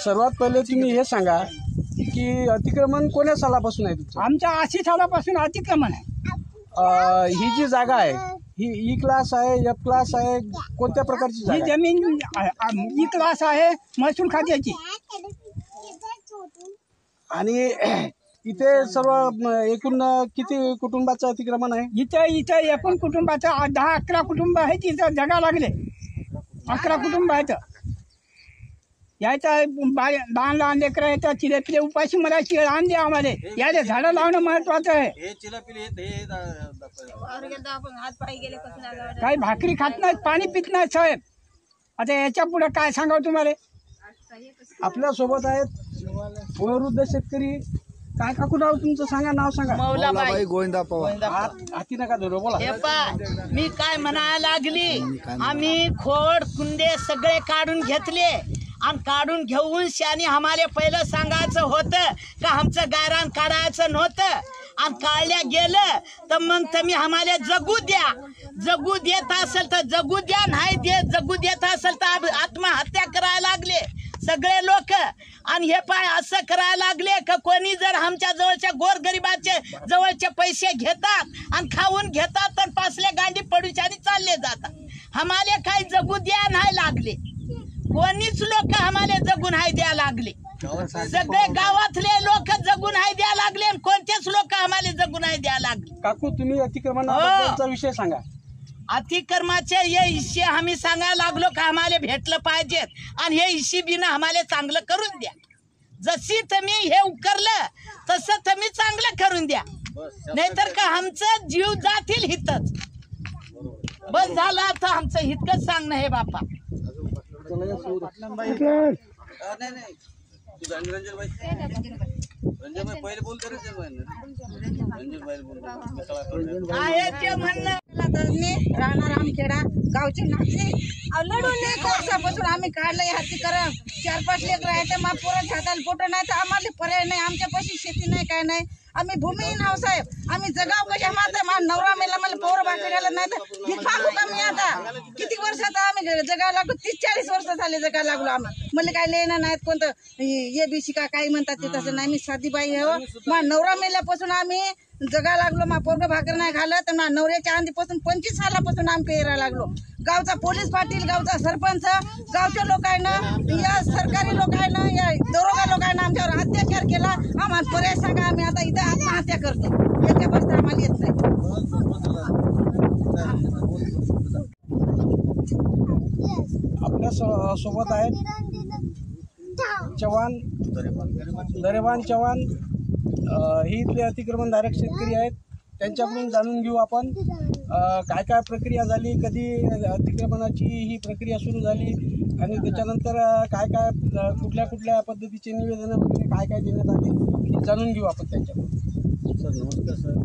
सर्वात पहिले तुम्ही हे सांगा की अतिक्रमण कोण्या सालापासून आहे तुमचं? आमच्या 80 सालापासून अतिक्रमण आहे। ही जी जागा आहे ही ई क्लास आहे, एफ क्लास आहे, कोणत्या प्रकारची ही जागा आहे? जमीन ई क्लास आहे, महसूल खात्याची। आणि इथे सर्व एकूण किती कुटुंबाचं अतिक्रमण आहे? इथं एकूण कुटुंबाचं 10-11 कुटुंब आहे। तिथं जगा लागले 11 कुटुंब आहेत। यायचं लहान लेकरं येतात, चिलेपिले उपाशी मला शिळ आण द्या आम्हाला। याला झाडं लावणं महत्वाचं आहे। काही भाकरी खात नाहीत, पाणी पित नाहीत साहेब। आता याच्या पुढे काय सांगावं तुम्हाला? आपल्या सोबत आहेत वयोवृद्ध शेतकरी। काय काकू नाव तुमचं सांगा, नाव सांगा। मौलाबाई गोविंदा पवार। हाती नका धरू, बोला। मी काय म्हणायला लागली, आम्ही खोड कुंडे सगळे काढून घेतले आणि काढून घेऊन शानी आम्हाला पहिलं सांगायचं होतं का आमचं गायरान काढायचं नव्हतं। आणि काढल्या गेलं तर मग तुम्ही आम्हाला जगू द्या, जगू देत असेल तर जगू द्या, नाही देत जगू देत असेल तर आत्महत्या करायला लागले सगळे लोक। आणि हे पाय असं करायला लागले का कोणी जर आमच्या जवळच्या गोरगरिबाचे जवळचे पैसे घेतात आणि खाऊन घेतात तर पासले गांडी पडूच्यानी चालले जातात। आम्हाला काही जगू द्या नाही लागले, कोणीच लोक आम्हाला जगून हाय द्या लागले। सगळे गावातले लोक जगून हाय द्या लागले आणि कोणतेच लोक आम्हाला जगून हाय द्या लागले। काकू तुम्ही अतिक्रमणाबद्दलचा विषय सांगा। अतिक्रमाचे हे हिस्से आम्ही सांगायला लागलो का आम्हाला भेटलं पाहिजेत आणि हे हिस्से बिना आम्हाला चांगलं करून द्या। जशी तुम्ही हे उकरलं तसं तुम्ही चांगलं करून द्या, नाहीतर का आमचं जीव जातील हितच। बस झालं आता आमचं हितकच सांगणं हे बापा। राहणार आमखेडा गावचे नाते लढून 1 वर्षापासून आम्ही काढलं अतिक्रमण। 4-5 लेकर आहेत, मग पोरं हाताला फोटो नाही तर आम्हाला पर्याय नाही, आमच्यापाशी शेती नाही काय नाही। आम्ही भूमिहीन आहो साहेब, आम्ही जगाव कशा मारता। माझा नवरा मेला, मला पोरं भाकरी घालत नाही तर मी सांगू का? मी आता किती वर्षात आम्ही जगायला लागलो, 30-40 वर्ष झाले जगायला लागलो। आम्हाला मला काय लेणं नाहीत, कोणतं ABC का काही म्हणतात ते तसं नाही। मी साधी बाई आहे, माझा नवरा मेल्यापासून आम्ही जगा लागलो। मा पोरं भाकर नाही घालत, तर माझ्या नवऱ्याच्या आधीपासून 25 सालापासून आम्ही पेरायला लागलो। गावचा पोलीस पाटील, गावचा सरपंच, गावच्या लोकांना, या सरकारी लोकांना, या दरोगा लोकांना आमच्यावर अत्याचार केला। आम्हाला पर्याय सांगा, आम्ही आता इथं आत्महत्या करतो, याच्या बसता आम्हाला येत नाही। आपल्या सोबत आहेत चव्हाण, दरेवान चव्हाण। ही इथले अतिक्रमणधारक शेतकरी आहेत, त्यांच्याकडून जाणून घेऊ आपण काय काय प्रक्रिया झाली, कधी अतिक्रमणाची ही प्रक्रिया सुरू झाली आणि त्याच्यानंतर काय काय कुठल्या कुठल्या पद्धतीचे निवेदन वगैरे काय काय देण्यात आले हे जाणून घेऊ आपण त्यांच्याकडून। सर नमस्कार सर,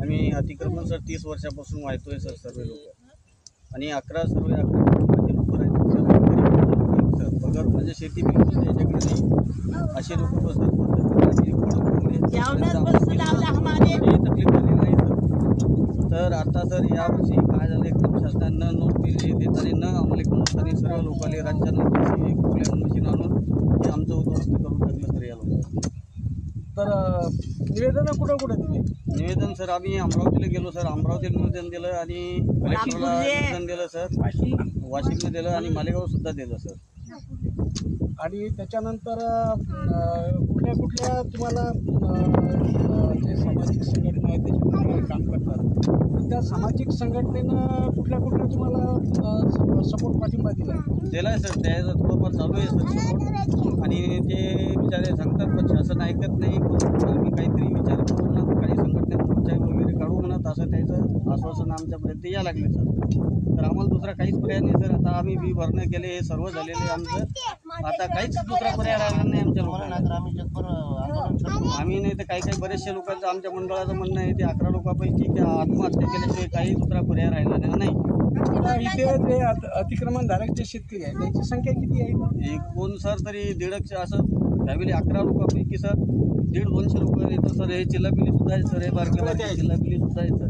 आम्ही अतिक्रमण सर 30 वर्षापासून वाहतोय सर सर्व लोक। आणि 11 कुटुंबाचे लोक राहतात सर, बगर म्हणजे शेती बिलकुल त्याच्याकडे नाही असे लोक सर तकलीफ झाली नाही सर। तर आता सर यावर्षी काय झालं, एकदम शासनानं नोट दिली देताना न आम्हाला कमवताना सर्व लोकांनी राज्यानं पैसे मशीन आणून हे आमचं उद्ध्वस्त करून टाकलं सर या लोकांनी। तर निवेदन कुठं कुठं दिले? निवेदन सर आम्ही अमरावतीला गेलो सर, अमरावतीला निवेदन दिलं आणि कलेक्टरला निवेदन दिलं सर, वाशिमला दिलं आणि मालेगाव सुद्धा दिलं सर। आणि त्याच्यानंतर कुठल्या कुठल्या तुम्हाला जे सामाजिक संघटना आहेत त्याच्यामध्ये काम करतात, त्या सामाजिक संघटनेनं कुठल्या कुठल्या तुम्हाला सपोर्ट पाठिंबा दिला आहे सर? त्याचं थोडंफार चालू आहे सर सपोर्ट। आणि ते विचारे सांगतात पण शासन ऐकत नाही, आम्ही काहीतरी विचार करू म्हणत, काही संघटनेत मोर्चा वगैरे काढू म्हणत, असं त्याचं आश्वासन आमच्यापर्यंत या लागले सर। तर आम्हाला दुसरा काहीच पर्याय नाही सर। आता आम्ही बी भरणं केले, हे सर्व झालेले आमचं, आता काहीच दुसरा पर्याय राहिला नाही आमच्या लोकांना। आम्ही नाही तर काही बरेचशे लोकांचं आमच्या मंडळाचं म्हणणं आहे ते 11 लोकांपैकी की आत्महत्या केल्याशिवाय काही दुसरा पर्याय राहिला नाही। इथे जे अतिक्रमणधारक जे शेतकरी आहेत त्यांची संख्या किती आहे? एकूण सर तरी 150 असं फॅमिली 11 लोकांपैकी सर 150-200 लोक येतं सर। हे चिल्लापिली सुद्धा आहे सर, हे बारके चिल्लापिली सुद्धा आहे सर।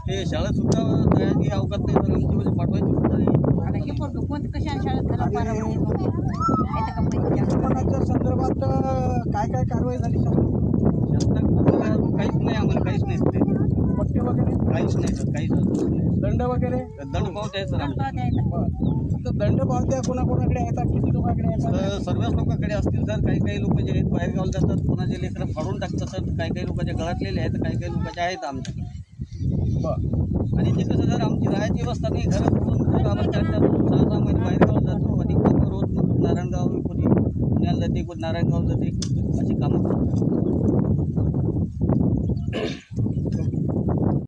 हे शाळेत सुद्धा तयारी अवकात नाही सर, आमची म्हणजे पाठवायची सुद्धा नाही। मग कशा शाळेत घालून पाहिलं म्हणे मग. येतं का पैसे द्या. अतिक्रमणाच्या संदर्भात काय काय कारवाई झाली शासनाकडून काहीच नाही, आम्हाला काहीच नाही सर. पट्टे वगैरे काहीच नाही सर, काहीच नाही. दंड वगैरे दंड पावत आहे सर आमच्या. बरं. तर दंड पावत्या कोणाकोणाकडे येतात किती लोकांकडे येतात सर्वच लोकांकडे असतील सर. काही काही लोक जे आहेत बाहेर गावाला जातात, कोणाचे लेकरं फाडून टाकतात सर. काही काही लोकांच्या गळातलेले आहेत, काही काही लोकांचे आहेत आमच्याकडे. बरं. आणि ते कसं जर आमची राहायची व्यवस्था नाही, घरात करून आम्हाला 4-6 महिने बाहेर गावाला जातो. अधिक कामं रोज मग नारायणगाव, कोणी पुण्याला जाते, कोणी नारायणगाव जाते, अशी कामं करतो.